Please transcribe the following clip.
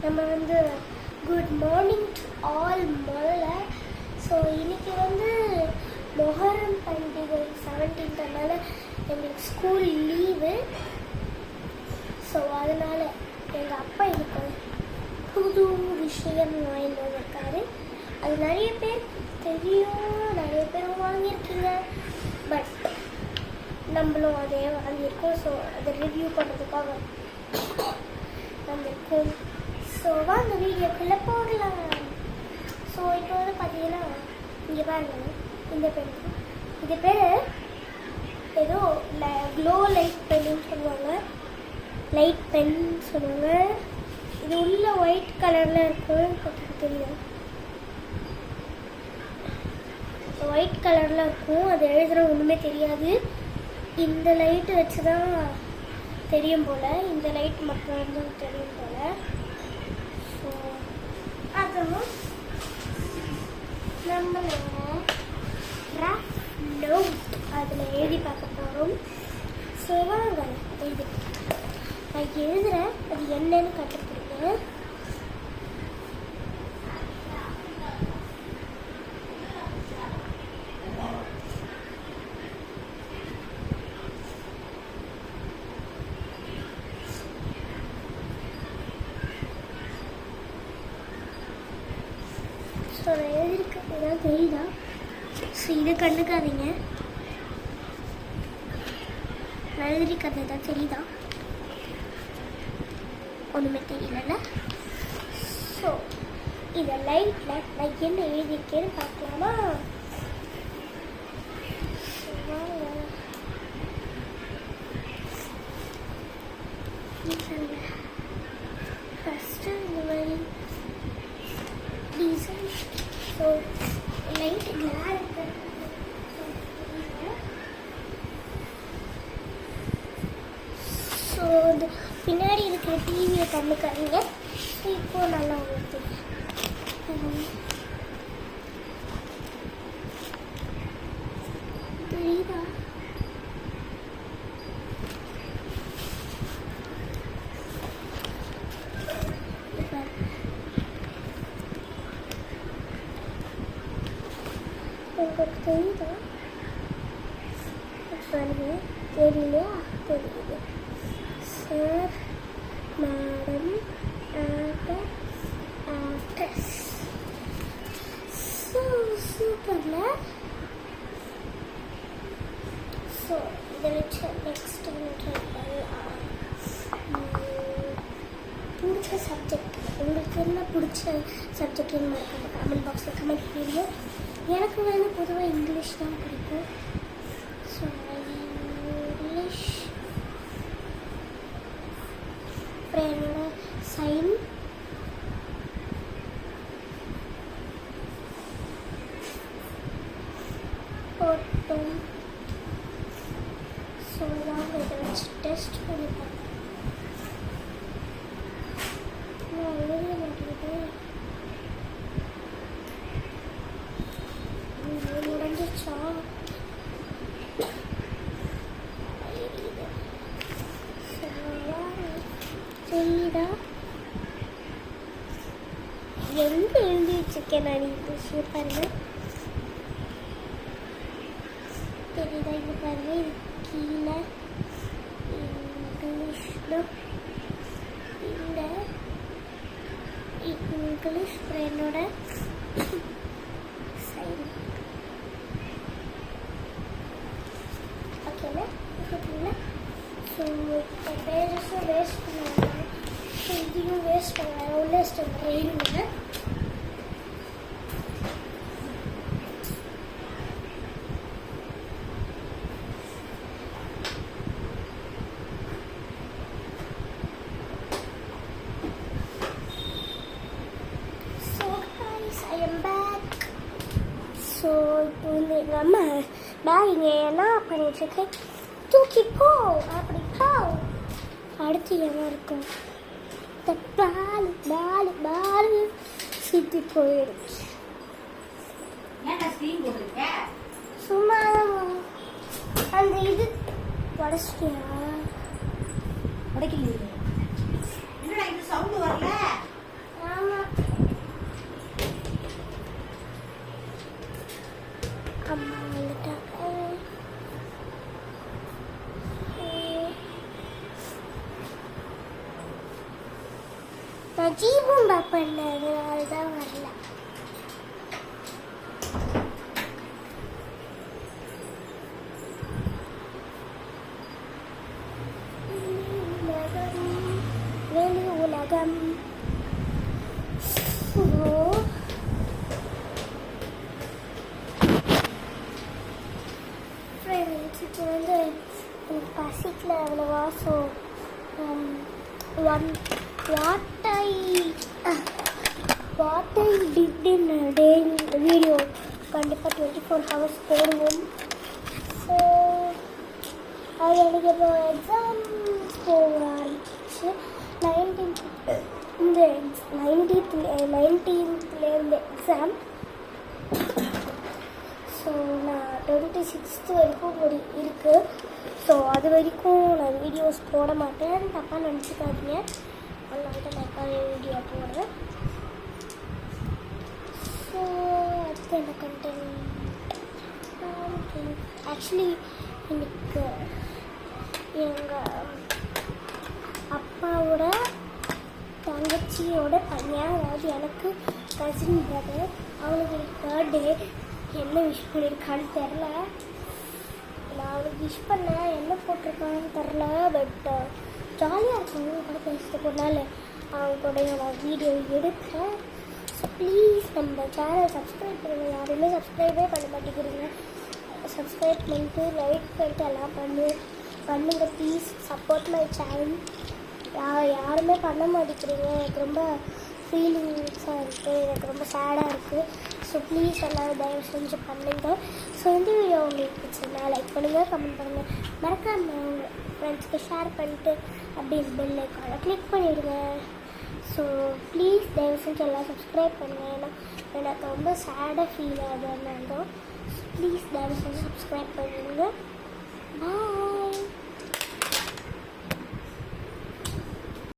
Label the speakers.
Speaker 1: நம்ம வந்து good morning to all முதல்ல. ஸோ இன்னைக்கு வந்து மொஹரம் பண்டிகை 17th எங்களுக்கு ஸ்கூல் லீவு. ஸோ அதனால எங்கள் அப்பா எனக்கு புது விஷயம் வாங்கிட்டு வந்திருக்காரு. அது நிறைய பேர் தெரியும், நிறைய பேர் வாங்கியிருக்கீங்க. பட் நம்மளும் அதே வாங்கியிருக்கோம். ஸோ அதை ரிவ்யூ பண்ணுறதுக்காக வந்திருக்கோம். ஸோ வாங்க வீடியோக்குள்ளே போகலாம். ஸோ இப்போ வந்து பார்த்தீங்கன்னா இங்கே பாருங்க, இந்த பென், இது பேர் ஏதோ க்ளோ லைட் பென்னு சொல்லுவாங்க, லைட் பென் சொல்லுவாங்க. இது உள்ள ஒயிட் கலரில் இருக்கும், தெரியும், ஒயிட் கலரில் இருக்கும். அது எழுதுகிற ஒன்றுமே தெரியாது. இந்த லைட்டு வச்சு தான் தெரியும் போல், இந்த லைட் மட்டும் வந்து தெரியும் போல். ஸோ அதுவும் நம்ம நோட் அதில் எழுதி பார்க்க போகிறோம். ஸோ வாங்க எழுதி நான் எழுதுகிறேன், அது என்னன்னு கற்றுக்கிடுங்க. ஸோ நான் எழுதியிருக்கேன், ஏதாவது தெரியுதா? ஸோ இதை கண்டுக்காதீங்க, நான் எழுதியிருக்கிறது ஏதாவது தெரியுதா? ஒன்றுமே தெரியல. ஸோ இதை லைட்டில் நான் என்ன எழுதியிருக்கேன்னு பார்க்கலாமா? ஃபஸ்ட்டு இந்த மாதிரி டிசைன். ஸோ லைட் கிளார் ஸோ இந்த பின்னாடி இருக்கிற டிவியை கண்டுக்காதீங்க. ஸோ இப்போது நல்லா உங்களுக்கு தெரியுதா? உங்களுக்கு தெரியுதா? பாருங்க, தெரியலையா? தெரியுது. Sir, madam, actor, actress. So சூப்பர்ல. ஸோ இதை வச்சு நெக்ஸ்ட் ட்ரை பண்ணலாம். பிடிச்ச சப்ஜெக்ட் உங்களுக்கு என்ன பிடிச்ச சப்ஜெக்ட்னு மறக்காம கமெண்ட் பாக்ஸில் கமெண்ட் பண்ணுங்க. எனக்கு வந்து பொதுவாக இங்கிலீஷ் தான் பிடிக்கும். ஸோ இங்கிலீஷ் அப்புறம் என்னோட சைன், ஃபோட்டோ. ஸோ வாங்க இதை வச்சு டெஸ்ட் பண்ணி பார்க்கலாம். எழுத மாட்டேங்குது, முடிஞ்சிச்சா? தெரியுதா? எங்கே எழுதி வச்சிருக்கேன் நான் இங்கிலீஷ் பாருங்க. தெரியுதா? இங்கே பாருங்க, இது கீழே இங்கிலீஷ்ல இந்த இங்கிலீஷ் என்னோட சைன். ஓகேண்ணா, ஓகேங்களா? ஸோ பேஜஸும் வேஸ்ட் பண்ணுவாங்க, ஸோ இதையும் வேஸ்ட் பண்ணுவாங்க. உள்ள ரெயிலுங்க. ஸோ இப்போ வந்து எங்கள் அம்மா பேக் இங்கே என்ன பண்ணிட்டுருக்கேன், தூக்கி போ, அப்படி போ. அடுத்து என்ன இருக்கும்? இந்த பால் பால் பால் சித்தி போயிடுச்சு. சும்மா அந்த இது உடச்சிட்டியா?
Speaker 2: உடைக்கலையே. என்னடா இது சவுண்ட் வரல?
Speaker 1: நான் ஜீபூம்பா பண்ணது அதுதான் வரல. வெளி உலகம் இப்போ வந்து எனக்கு பசிக்கல அவ்வளோவா. So what I did in day video கண்டிப்பாக 24 hours போடுவோம். ஸோ அது எனக்கு இப்போ எக்ஸாம் போக ஆரம்பிச்சு 19th எக்ஸாம். ஸோ நான் 26th வரைக்கும் இருக்குது. ஸோ அது வரைக்கும் நான் வீடியோஸ் போட மாட்டேன், தப்பாக நினச்சிக்காதீங்க. அதனால தான் நான் எப்போ வீடியோ போடுறேன். ஸோ அடுத்து என்ன கண்டென்ட்? ஆக்சுவலி இன்னைக்கு எங்கள் அப்பாவோட தங்கச்சியோட பையன், அதாவது எனக்கு கசின் பிரதர், அவனுக்கு பர்த்டே. என்ன விஷ் பண்ணியிருக்கான்னு தெரில. நான் அவனுக்கு விஷ் பண்ணேன், என்ன போட்டிருக்கான்னு தெரில. பட் ஜாலியாக இருக்கும் கூட பேசிட்டு ஒரு நாள் அவங்க கூட நான் வீடியோ எடுக்கிறேன். ஸோ ப்ளீஸ் நம்ம சேனல் சப்ஸ்கிரைப் பண்ணுங்கள். யாருமே சப்ஸ்கிரைபே பண்ண மாட்டேங்கிறீங்க. சப்ஸ்கிரைப் பண்ணிட்டு லைக் பண்ணிட்டு எல்லாம் பண்ணுங்கள் ப்ளீஸ். Support my channel. யாருமே பண்ண மாட்டேங்கிறீங்க. எனக்கு ரொம்ப ஃபீலிங்ஸாக இருக்குது, எனக்கு ரொம்ப சேடாக இருக்குது. ஸோ ப்ளீஸ் எல்லோரும் தயவு செஞ்சு பண்ணுங்கள். ஸோ இந்த வீடியோ உங்களுக்கு பிடிச்சிருந்தா லைக் பண்ணுங்கள், கமெண்ட் பண்ணுங்கள், மறக்காமல் உங்கள் ஃப்ரெண்ட்ஸ்க்கு ஷேர் பண்ணிட்டு அப்படியே பெல் ஐக்கானை கிளிக் பண்ணிவிடுங்க. ஸோ ப்ளீஸ் தயவு செஞ்சு எல்லாம் சப்ஸ்கிரைப் பண்ணுங்கள். ஏன்னா எனக்கு ரொம்ப சேடாக ஃபீல் ஆகுது. அதனால தான் ப்ளீஸ் தயவு செஞ்சு சப்ஸ்கிரைப் பண்ணிடுங்க. பாய்.